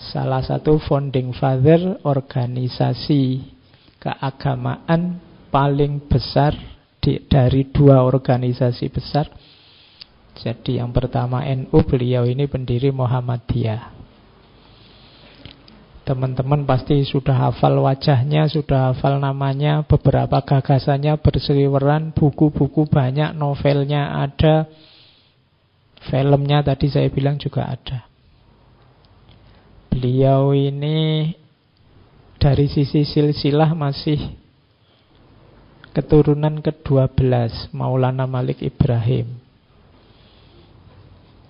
salah satu founding father organisasi keagamaan paling besar dari dua organisasi besar. Jadi yang pertama NU, beliau ini pendiri Muhammadiyah. Teman-teman pasti sudah hafal wajahnya, sudah hafal namanya, beberapa gagasannya berseliweran, buku-buku banyak, novelnya ada, filmnya tadi saya bilang juga ada. Beliau ini dari sisi silsilah masih keturunan ke-12 Maulana Malik Ibrahim.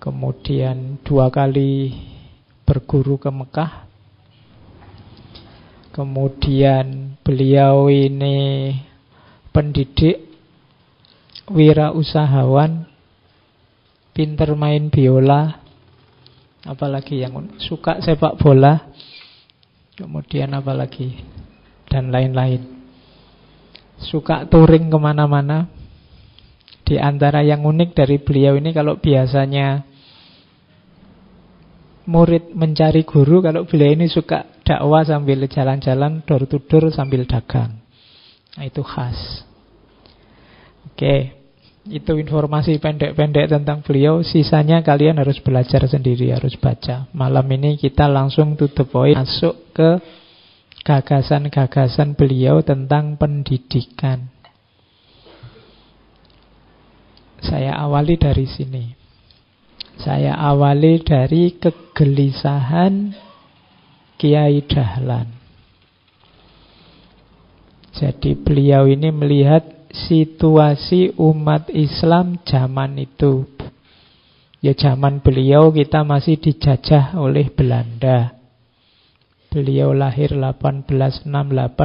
Kemudian 2 kali berguru ke Mekah. Kemudian beliau ini pendidik, wirausahawan, pinter main biola, apalagi yang suka sepak bola, kemudian apalagi, dan lain-lain. Suka touring kemana-mana. Di antara yang unik dari beliau ini, kalau biasanya murid mencari guru, kalau beliau ini suka dakwah sambil jalan-jalan, door to door sambil dagang. Nah, itu khas. Oke, itu informasi pendek-pendek tentang beliau. Sisanya kalian harus belajar sendiri, harus baca. Malam ini kita langsung to the point, masuk ke gagasan-gagasan beliau tentang pendidikan. Saya awali dari sini. Saya awali dari kegelisahan Kiai Dahlan. Jadi beliau ini melihat situasi umat Islam zaman itu. Ya zaman beliau kita masih dijajah oleh Belanda. Beliau lahir 1868,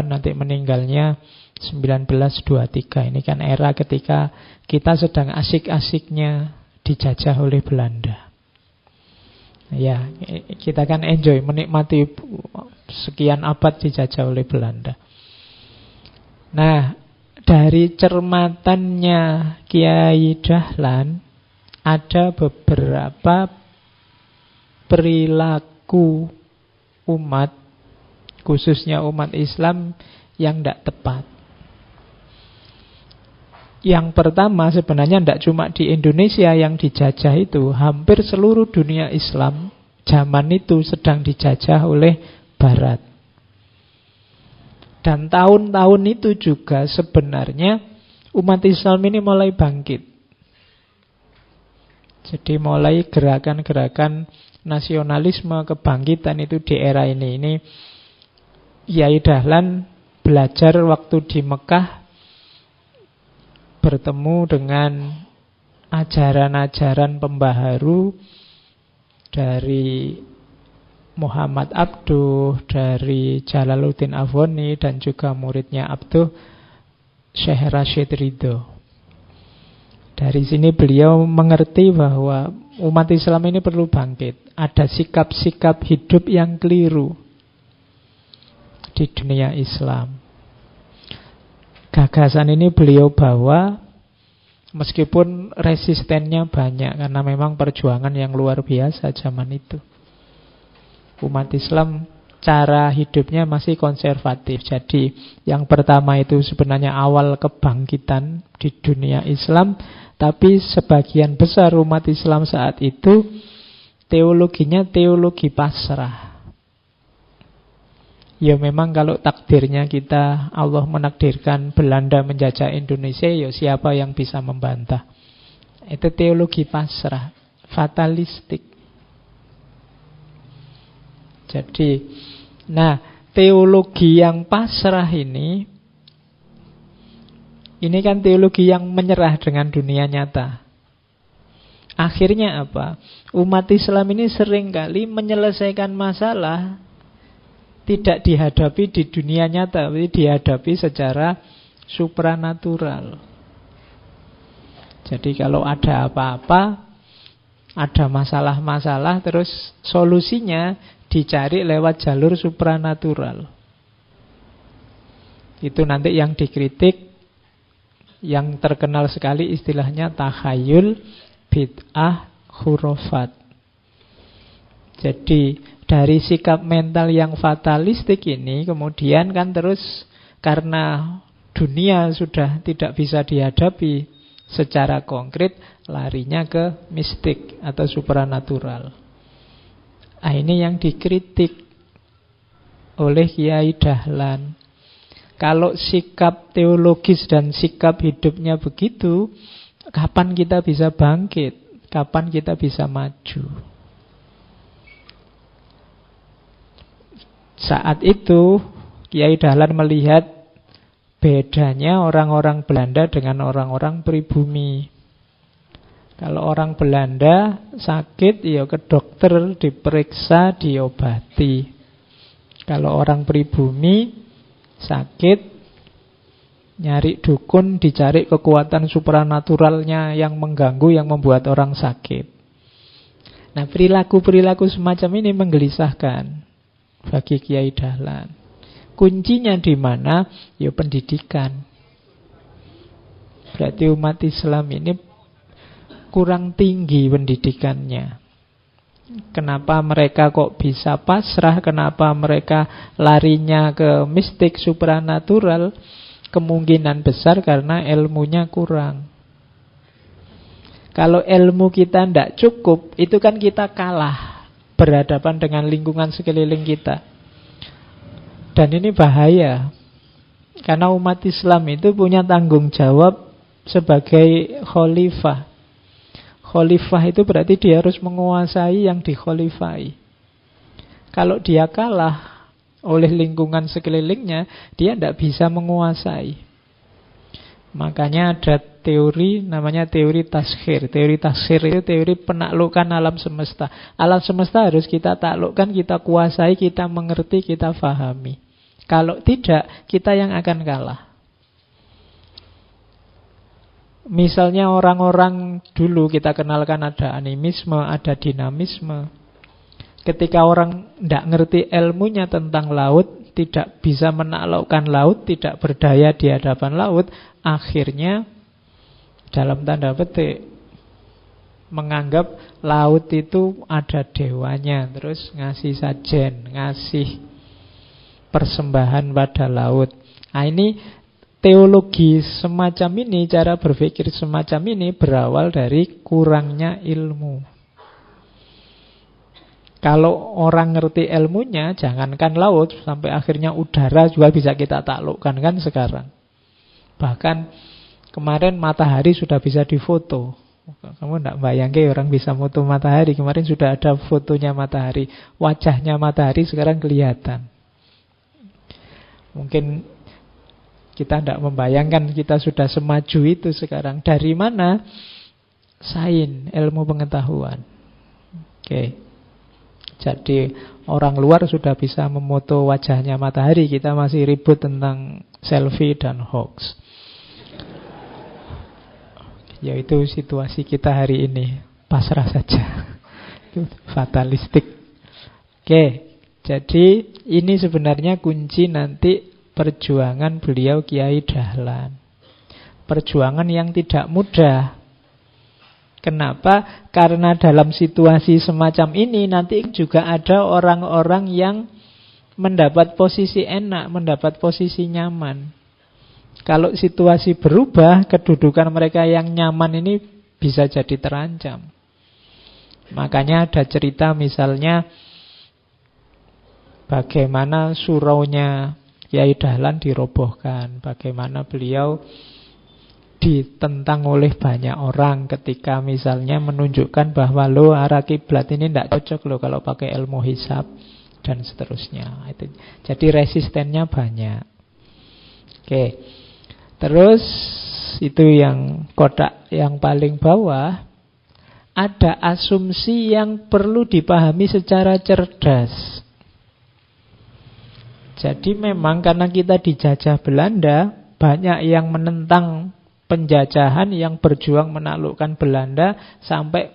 nanti meninggalnya 1923. Ini kan era ketika kita sedang asik-asiknya dijajah oleh Belanda. Ya, kita kan enjoy, menikmati sekian abad dijajah oleh Belanda. Nah, dari cermatannya Kiai Dahlan ada beberapa perilaku umat, khususnya umat Islam, yang tidak tepat. Yang pertama sebenarnya tidak cuma di Indonesia yang dijajah itu, hampir seluruh dunia Islam zaman itu sedang dijajah oleh Barat. Dan tahun-tahun itu juga sebenarnya umat Islam ini mulai bangkit. Jadi mulai gerakan-gerakan nasionalisme, kebangkitan itu di era ini. Ini Kiai Dahlan belajar waktu di Mekah, bertemu dengan ajaran-ajaran pembaharu dari Muhammad Abduh, dari Jalaluddin Afghani, dan juga muridnya Abduh, Syekh Rashid Ridho. Dari sini beliau mengerti bahwa umat Islam ini perlu bangkit. Ada sikap-sikap hidup yang keliru di dunia Islam. Gagasan ini beliau bawa, meskipun resistennya banyak, karena memang perjuangan yang luar biasa zaman itu. Umat Islam cara hidupnya masih konservatif. Jadi yang pertama itu sebenarnya awal kebangkitan di dunia Islam, tapi sebagian besar umat Islam saat itu teologinya teologi pasrah. Ya memang kalau takdirnya kita, Allah menakdirkan Belanda menjajah Indonesia, ya siapa yang bisa membantah. Itu teologi pasrah, fatalistik. Jadi, nah teologi yang pasrah ini kan teologi yang menyerah dengan dunia nyata. Akhirnya apa? Umat Islam ini seringkali menyelesaikan masalah tidak dihadapi di dunia nyata, tapi dihadapi secara supranatural. Jadi kalau ada apa-apa, ada masalah-masalah, terus solusinya dicari lewat jalur supranatural. Itu nanti yang dikritik, yang terkenal sekali istilahnya takhayul, bid'ah, khurafat. Jadi dari sikap mental yang fatalistik ini kemudian kan terus karena dunia sudah tidak bisa dihadapi secara konkret, larinya ke mistik atau supranatural. Nah, ini yang dikritik oleh Kiai Dahlan. Kalau sikap teologis dan sikap hidupnya begitu, kapan kita bisa bangkit? Kapan kita bisa maju? Saat itu Kiai Dahlan melihat bedanya orang-orang Belanda dengan orang-orang pribumi. Kalau orang Belanda sakit, ya ke dokter, diperiksa, diobati. Kalau orang pribumi sakit, nyari dukun, dicari kekuatan supranaturalnya yang mengganggu, yang membuat orang sakit. Nah, perilaku-perilaku semacam ini menggelisahkan bagi Kiai Dahlan. Kuncinya di mana? Ya pendidikan. Berarti umat Islam ini kurang tinggi pendidikannya. Kenapa mereka kok bisa pasrah? Kenapa mereka larinya ke mistik supranatural? Kemungkinan besar karena ilmunya kurang. Kalau ilmu kita tidak cukup, itu kan kita kalah berhadapan dengan lingkungan sekeliling kita. Dan ini bahaya. Karena umat Islam itu punya tanggung jawab sebagai khalifah. Khalifah itu berarti dia harus menguasai yang dikhalifai. Kalau dia kalah oleh lingkungan sekelilingnya, dia tidak bisa menguasai. Makanya ada teori namanya teori taskhir. Teori taskhir itu teori penaklukan alam semesta. Alam semesta harus kita taklukkan, kita kuasai, kita mengerti, kita fahami. Kalau tidak, kita yang akan kalah. Misalnya orang-orang dulu kita kenalkan ada animisme, ada dinamisme. Ketika orang tidak ngerti ilmunya tentang laut, tidak bisa menaklukkan laut, tidak berdaya di hadapan laut, akhirnya dalam tanda petik menganggap laut itu ada dewanya, terus ngasih sajen, ngasih persembahan pada laut. Nah, ini teologi semacam ini, cara berpikir semacam ini berawal dari kurangnya ilmu. Kalau orang ngerti ilmunya, jangankan laut, sampai akhirnya udara juga bisa kita taklukkan kan sekarang. Bahkan kemarin matahari sudah bisa difoto. Kamu tidak bayangkan orang bisa foto matahari. Kemarin sudah ada fotonya matahari. Wajahnya matahari sekarang kelihatan. Mungkin kita tidak membayangkan kita sudah semaju itu sekarang. Dari mana? Sains, ilmu pengetahuan. Oke. Jadi orang luar sudah bisa memoto wajahnya matahari. Kita masih ribut tentang selfie dan hoax. Yaitu situasi kita hari ini. Pasrah saja. Itu fatalistik. Oke. Jadi ini sebenarnya kunci nanti perjuangan beliau Kiai Dahlan. Perjuangan yang tidak mudah. Kenapa? Karena dalam situasi semacam ini nanti juga ada orang-orang yang mendapat posisi enak, mendapat posisi nyaman. Kalau situasi berubah, kedudukan mereka yang nyaman ini bisa jadi terancam. Makanya ada cerita misalnya bagaimana suraunya Kiai Dahlan dirobohkan, bagaimana beliau ditentang oleh banyak orang ketika misalnya menunjukkan bahwa lo arah kiblat ini tidak cocok lo kalau pakai ilmu hisab dan seterusnya. Itu. Jadi resistennya banyak. Oke. Terus itu yang kotak yang paling bawah, ada asumsi yang perlu dipahami secara cerdas. Jadi memang karena kita dijajah Belanda, banyak yang menentang penjajahan, yang berjuang menaklukkan Belanda, sampai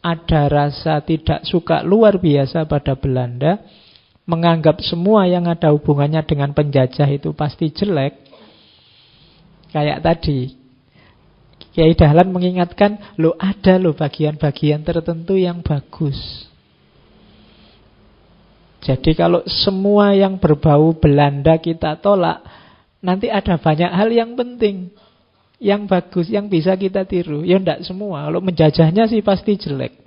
ada rasa tidak suka luar biasa pada Belanda, menganggap semua yang ada hubungannya dengan penjajah itu pasti jelek. Kayak tadi Kiai Dahlan mengingatkan, ada bagian-bagian tertentu yang bagus. Jadi kalau semua yang berbau Belanda kita tolak, nanti ada banyak hal yang penting, yang bagus, yang bisa kita tiru. Ya enggak semua, kalau menjajahnya sih pasti jelek.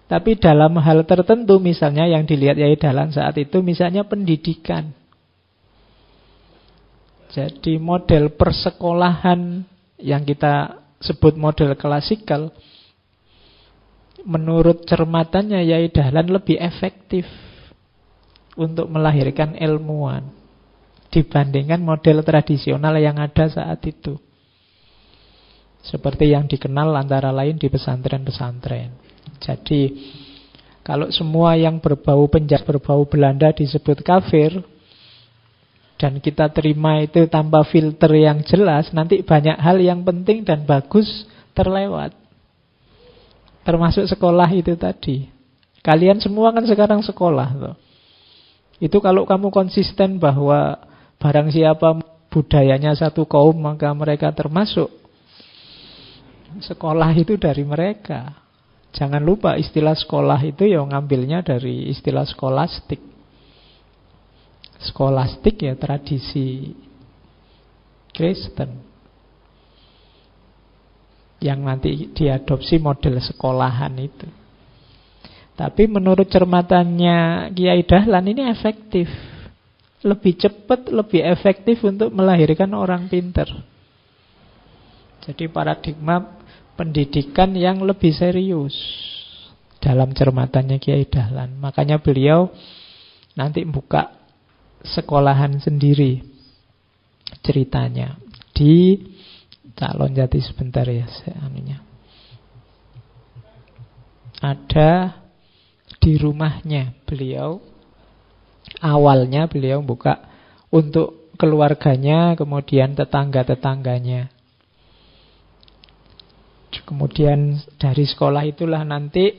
Tapi dalam hal tertentu, misalnya yang dilihat Yai Dahlan saat itu, misalnya pendidikan. Jadi model persekolahan yang kita sebut model klasikal, menurut cermatannya Yai Dahlan lebih efektif untuk melahirkan ilmuwan dibandingkan model tradisional yang ada saat itu. Seperti yang dikenal antara lain di pesantren-pesantren. Jadi kalau semua yang berbau penjahat, berbau Belanda disebut kafir, dan kita terima itu tanpa filter yang jelas, nanti banyak hal yang penting dan bagus terlewat. Termasuk sekolah itu tadi. Kalian semua kan sekarang sekolah toh. Itu kalau kamu konsisten bahwa barang siapa budayanya satu kaum maka mereka termasuk. Sekolah itu dari mereka. Jangan lupa istilah sekolah itu ya ngambilnya dari istilah skolastik. Skolastik ya tradisi Kristen yang nanti diadopsi model sekolahan itu. Tapi menurut cermatannya Kiai Dahlan ini efektif. Lebih cepat, lebih efektif untuk melahirkan orang pinter. Jadi paradigma pendidikan yang lebih serius dalam cermatannya Kiai Dahlan. Makanya beliau nanti buka sekolahan sendiri ceritanya di calon jati sebentar ya anunya. Ada di rumahnya beliau. Awalnya beliau buka untuk keluarganya, kemudian tetangga-tetangganya. Kemudian dari sekolah itulah nanti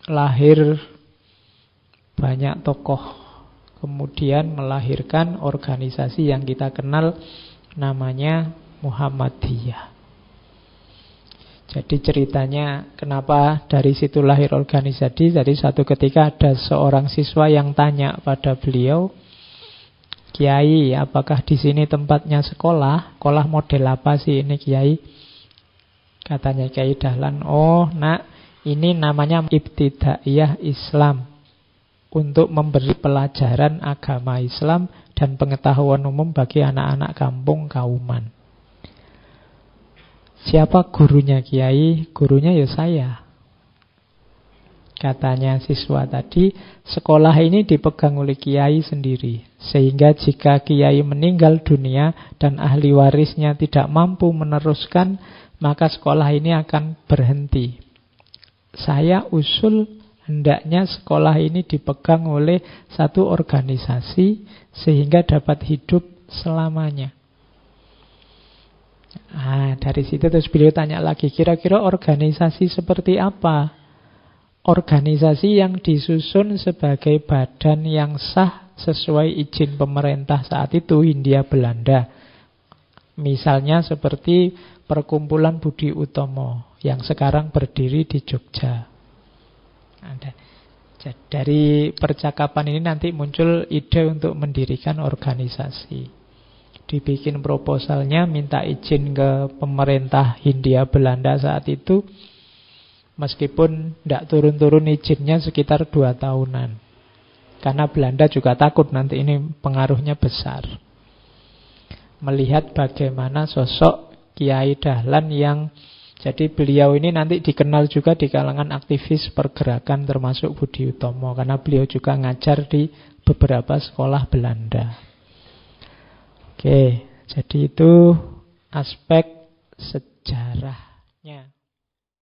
lahir banyak tokoh. Kemudian melahirkan organisasi yang kita kenal namanya Muhammadiyah. Jadi ceritanya kenapa dari situ lahir organisasi. Jadi suatu ketika ada seorang siswa yang tanya pada beliau, Kiai, apakah di sini tempatnya sekolah? Sekolah model apa sih ini Kiai? Katanya Kiai Dahlan, oh nak, ini namanya Ibtidaiyah Islam, untuk memberi pelajaran agama Islam dan pengetahuan umum bagi anak-anak kampung Kauman. Siapa gurunya Kiai? Gurunya ya saya. Katanya siswa tadi, sekolah ini dipegang oleh Kiai sendiri. Sehingga jika Kiai meninggal dunia dan ahli warisnya tidak mampu meneruskan, maka sekolah ini akan berhenti. Saya usul hendaknya sekolah ini dipegang oleh satu organisasi sehingga dapat hidup selamanya. Dari situ terus beliau tanya lagi, kira-kira organisasi seperti apa? Organisasi yang disusun sebagai badan yang sah sesuai izin pemerintah saat itu, Hindia Belanda. Misalnya seperti Perkumpulan Budi Utomo yang sekarang berdiri di Jogja. Dari percakapan ini nanti muncul ide untuk mendirikan organisasi. Dibikin proposalnya, minta izin ke pemerintah Hindia Belanda saat itu. Meskipun tidak turun-turun izinnya sekitar 2 tahunan. Karena Belanda juga takut nanti ini pengaruhnya besar. Melihat bagaimana sosok Kiai Dahlan yang, jadi beliau ini nanti dikenal juga di kalangan aktivis pergerakan termasuk Budi Utomo. Karena beliau juga ngajar di beberapa sekolah Belanda. Oke, jadi itu aspek sejarah.